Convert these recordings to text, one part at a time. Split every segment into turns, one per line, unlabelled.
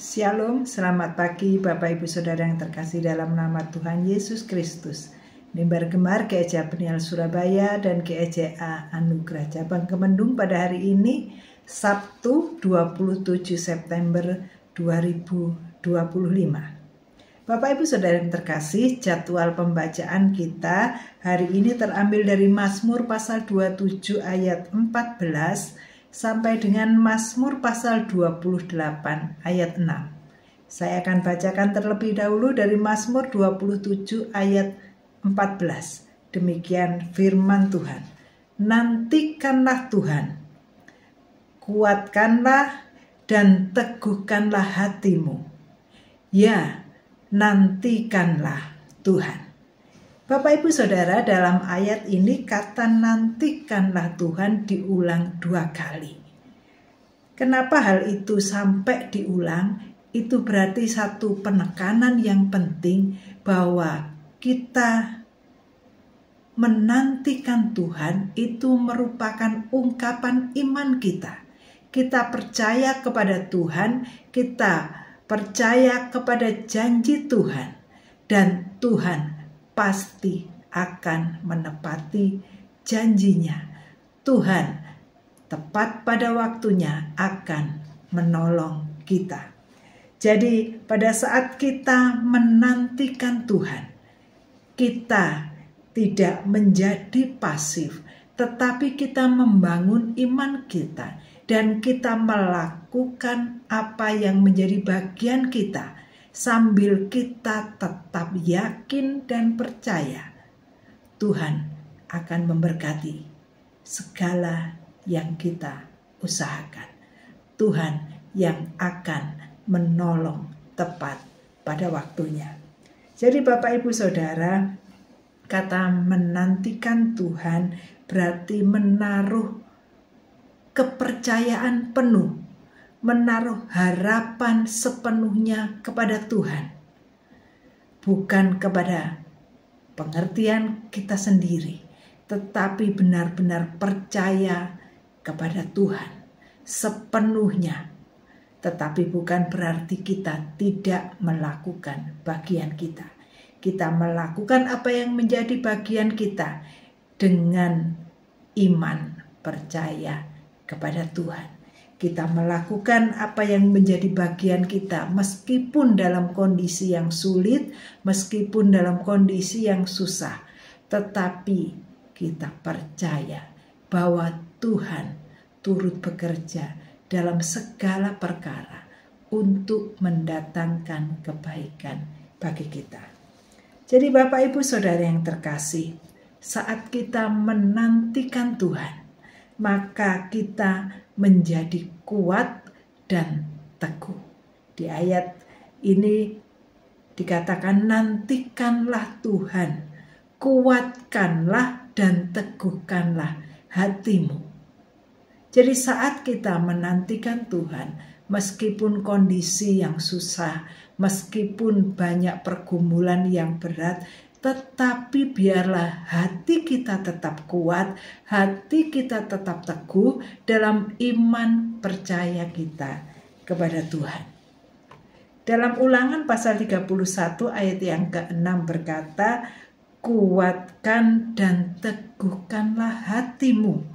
Shalom, selamat pagi Bapak Ibu Saudara yang terkasih dalam nama Tuhan Yesus Kristus. Mimbar Gemar GEJ Peniel Surabaya dan GEJA Anugerah Cabang Kemendung pada hari ini Sabtu 27 September 2025. Bapak Ibu Saudara yang terkasih, jadwal pembacaan kita hari ini terambil dari Mazmur pasal 27 ayat 14 sampai dengan Mazmur pasal 28 ayat 6. Saya akan bacakan terlebih dahulu dari Mazmur 27 ayat 14. Demikian firman Tuhan. Nantikanlah Tuhan, kuatkanlah dan teguhkanlah hatimu. Ya, nantikanlah Tuhan. Bapak Ibu Saudara, dalam ayat ini kata nantikanlah Tuhan diulang 2 kali. Kenapa hal itu sampai diulang? Itu berarti satu penekanan yang penting bahwa kita menantikan Tuhan itu merupakan ungkapan iman kita. Kita percaya kepada Tuhan, kita percaya kepada janji Tuhan, dan Tuhan pasti akan menepati janjinya. Tuhan tepat pada waktunya akan menolong kita. Jadi pada saat kita menantikan Tuhan, kita tidak menjadi pasif, tetapi kita membangun iman kita dan kita melakukan apa yang menjadi bagian kita, sambil kita tetap yakin dan percaya Tuhan akan memberkati segala yang kita usahakan. Tuhan yang akan menolong tepat pada waktunya. Jadi Bapak Ibu Saudara, kata menantikan Tuhan berarti menaruh kepercayaan penuh, menaruh harapan sepenuhnya kepada Tuhan, bukan kepada pengertian kita sendiri, tetapi benar-benar percaya kepada Tuhan sepenuhnya. Tetapi bukan berarti kita tidak melakukan bagian kita. Kita melakukan apa yang menjadi bagian kita dengan iman percaya kepada Tuhan. Kita melakukan apa yang menjadi bagian kita meskipun dalam kondisi yang sulit, meskipun dalam kondisi yang susah. Tetapi kita percaya bahwa Tuhan turut bekerja dalam segala perkara untuk mendatangkan kebaikan bagi kita. Jadi Bapak Ibu Saudara yang terkasih, saat kita menantikan Tuhan, maka kita menjadi kuat dan teguh. Di ayat ini dikatakan nantikanlah Tuhan, kuatkanlah dan teguhkanlah hatimu. Jadi saat kita menantikan Tuhan, meskipun kondisi yang susah, meskipun banyak pergumulan yang berat, tetapi biarlah hati kita tetap kuat, hati kita tetap teguh dalam iman percaya kita kepada Tuhan. Dalam Ulangan pasal 31 ayat yang ke-6 berkata, kuatkan dan teguhkanlah hatimu.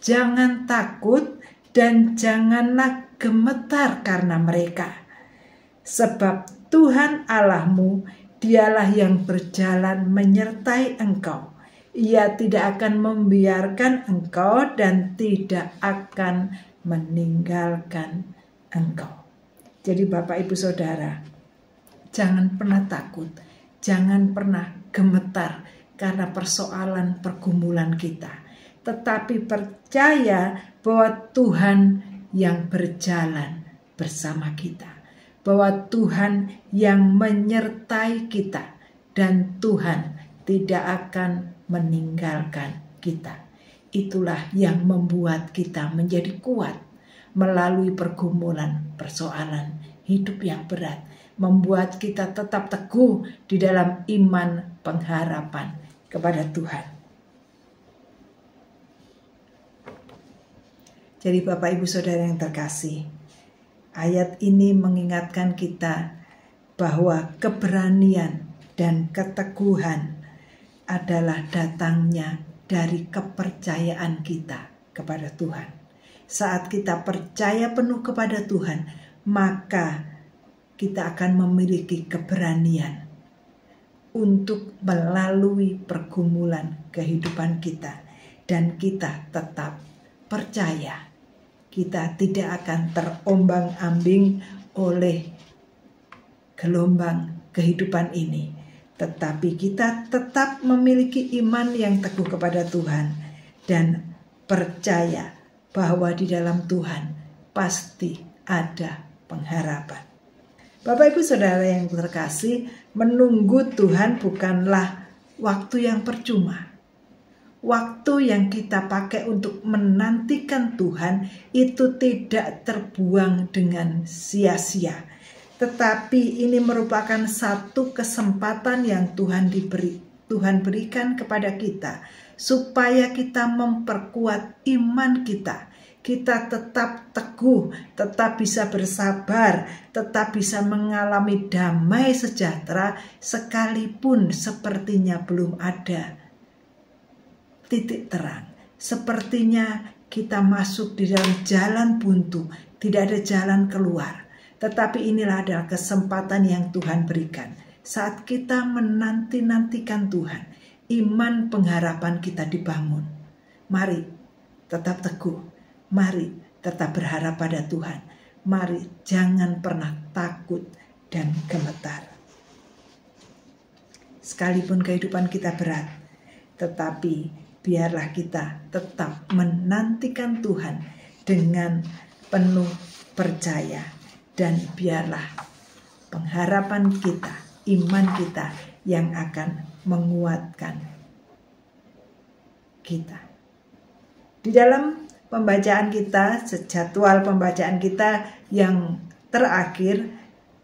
Jangan takut dan janganlah gemetar karena mereka. Sebab Tuhan Allahmu, Dialah yang berjalan menyertai engkau. Ia tidak akan membiarkan engkau dan tidak akan meninggalkan engkau. Jadi Bapak Ibu Saudara, jangan pernah takut, jangan pernah gemetar karena persoalan pergumulan kita. Tetapi percaya bahwa Tuhan yang berjalan bersama kita. Bahwa Tuhan yang menyertai kita dan Tuhan tidak akan meninggalkan kita. Itulah yang membuat kita menjadi kuat melalui pergumulan persoalan hidup yang berat. Membuat kita tetap teguh di dalam iman pengharapan kepada Tuhan. Jadi Bapak Ibu Saudara yang terkasih, Ayat ini mengingatkan kita bahwa keberanian dan keteguhan adalah datangnya dari kepercayaan kita kepada Tuhan. Saat kita percaya penuh kepada Tuhan, maka kita akan memiliki keberanian untuk melalui pergumulan kehidupan kita. Dan kita tetap percaya kita tidak akan terombang-ambing oleh gelombang kehidupan ini. Tetapi kita tetap memiliki iman yang teguh kepada Tuhan dan percaya bahwa di dalam Tuhan pasti ada pengharapan. Bapak Ibu Saudara yang terkasih, menunggu Tuhan bukanlah waktu yang percuma. Waktu yang kita pakai untuk menantikan Tuhan itu tidak terbuang dengan sia-sia. Tetapi ini merupakan satu kesempatan yang Tuhan berikan kepada kita supaya kita memperkuat iman kita. Kita tetap teguh, tetap bisa bersabar, tetap bisa mengalami damai sejahtera sekalipun sepertinya belum ada titik terang. Sepertinya kita masuk di dalam jalan buntu, tidak ada jalan keluar. Tetapi inilah adalah kesempatan yang Tuhan berikan. Saat kita menanti-nantikan Tuhan, iman pengharapan kita dibangun. Mari tetap teguh, mari tetap berharap pada Tuhan. Mari jangan pernah takut dan gemetar. Sekalipun kehidupan kita berat, tetapi biarlah kita tetap menantikan Tuhan dengan penuh percaya. Dan biarlah pengharapan kita, iman kita yang akan menguatkan kita. Di dalam pembacaan kita, jadwal pembacaan kita yang terakhir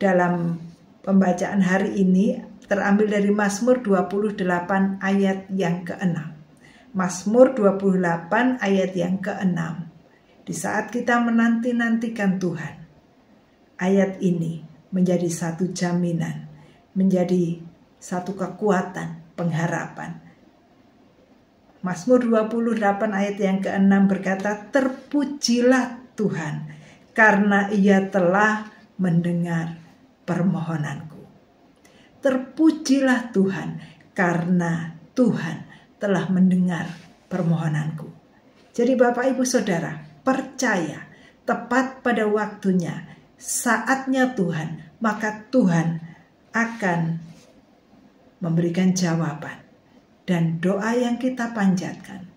dalam pembacaan hari ini terambil dari Mazmur 28 ayat yang ke-6. Mazmur 28 ayat yang ke-6. Di saat kita menanti-nantikan Tuhan, ayat ini menjadi satu jaminan, menjadi satu kekuatan, pengharapan. Mazmur 28 ayat yang ke-6 berkata, terpujilah Tuhan karena Ia telah mendengar permohonanku. Terpujilah Tuhan karena Tuhan telah mendengar permohonanku. Jadi Bapak Ibu Saudara, percaya tepat pada waktunya, saatnya Tuhan, maka Tuhan akan memberikan jawaban. Dan doa yang kita panjatkan,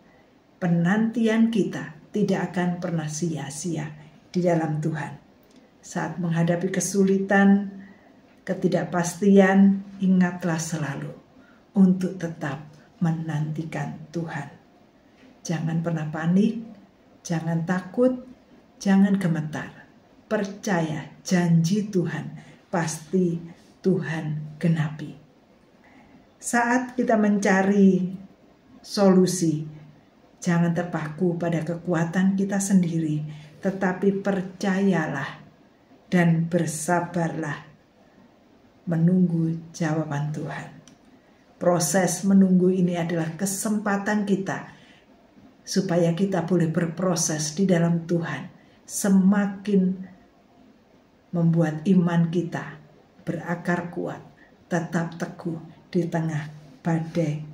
penantian kita tidak akan pernah sia-sia di dalam Tuhan. Saat menghadapi kesulitan, ketidakpastian, ingatlah selalu untuk tetap menantikan Tuhan. Jangan pernah panik, jangan takut, jangan gemetar. Percaya janji Tuhan, pasti Tuhan genapi. Saat kita mencari solusi, jangan terpaku pada kekuatan kita sendiri, tetapi percayalah dan bersabarlah menunggu jawaban Tuhan. Proses menunggu ini adalah kesempatan kita supaya kita boleh berproses di dalam Tuhan, semakin membuat iman kita berakar kuat, tetap teguh di tengah badai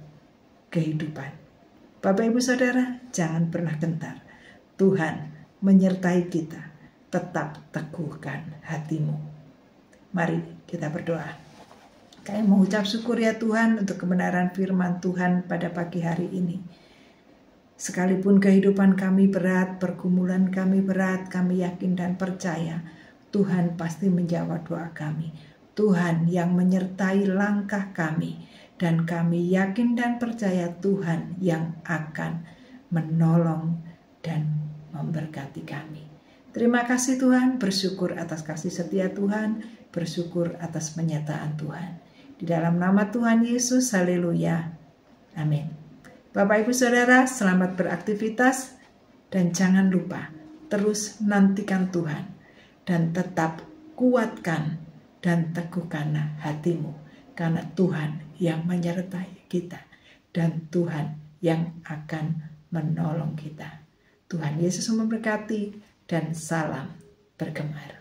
kehidupan. Bapak Ibu Saudara, jangan pernah gentar. Tuhan menyertai kita, tetap teguhkan hatimu. Mari kita berdoa. Kami mengucap syukur ya Tuhan untuk kebenaran firman Tuhan pada pagi hari ini. Sekalipun kehidupan kami berat, pergumulan kami berat, kami yakin dan percaya Tuhan pasti menjawab doa kami. Tuhan yang menyertai langkah kami, dan kami yakin dan percaya Tuhan yang akan menolong dan memberkati kami. Terima kasih Tuhan, bersyukur atas kasih setia Tuhan, bersyukur atas penyertaan Tuhan. Di dalam nama Tuhan Yesus, haleluya. Amin. Bapak Ibu Saudara, selamat beraktivitas dan jangan lupa terus nantikan Tuhan. dan tetap kuatkan dan teguhkanlah hatimu, karena Tuhan yang menyertai kita dan Tuhan yang akan menolong kita. Tuhan Yesus memberkati dan salam bergemar.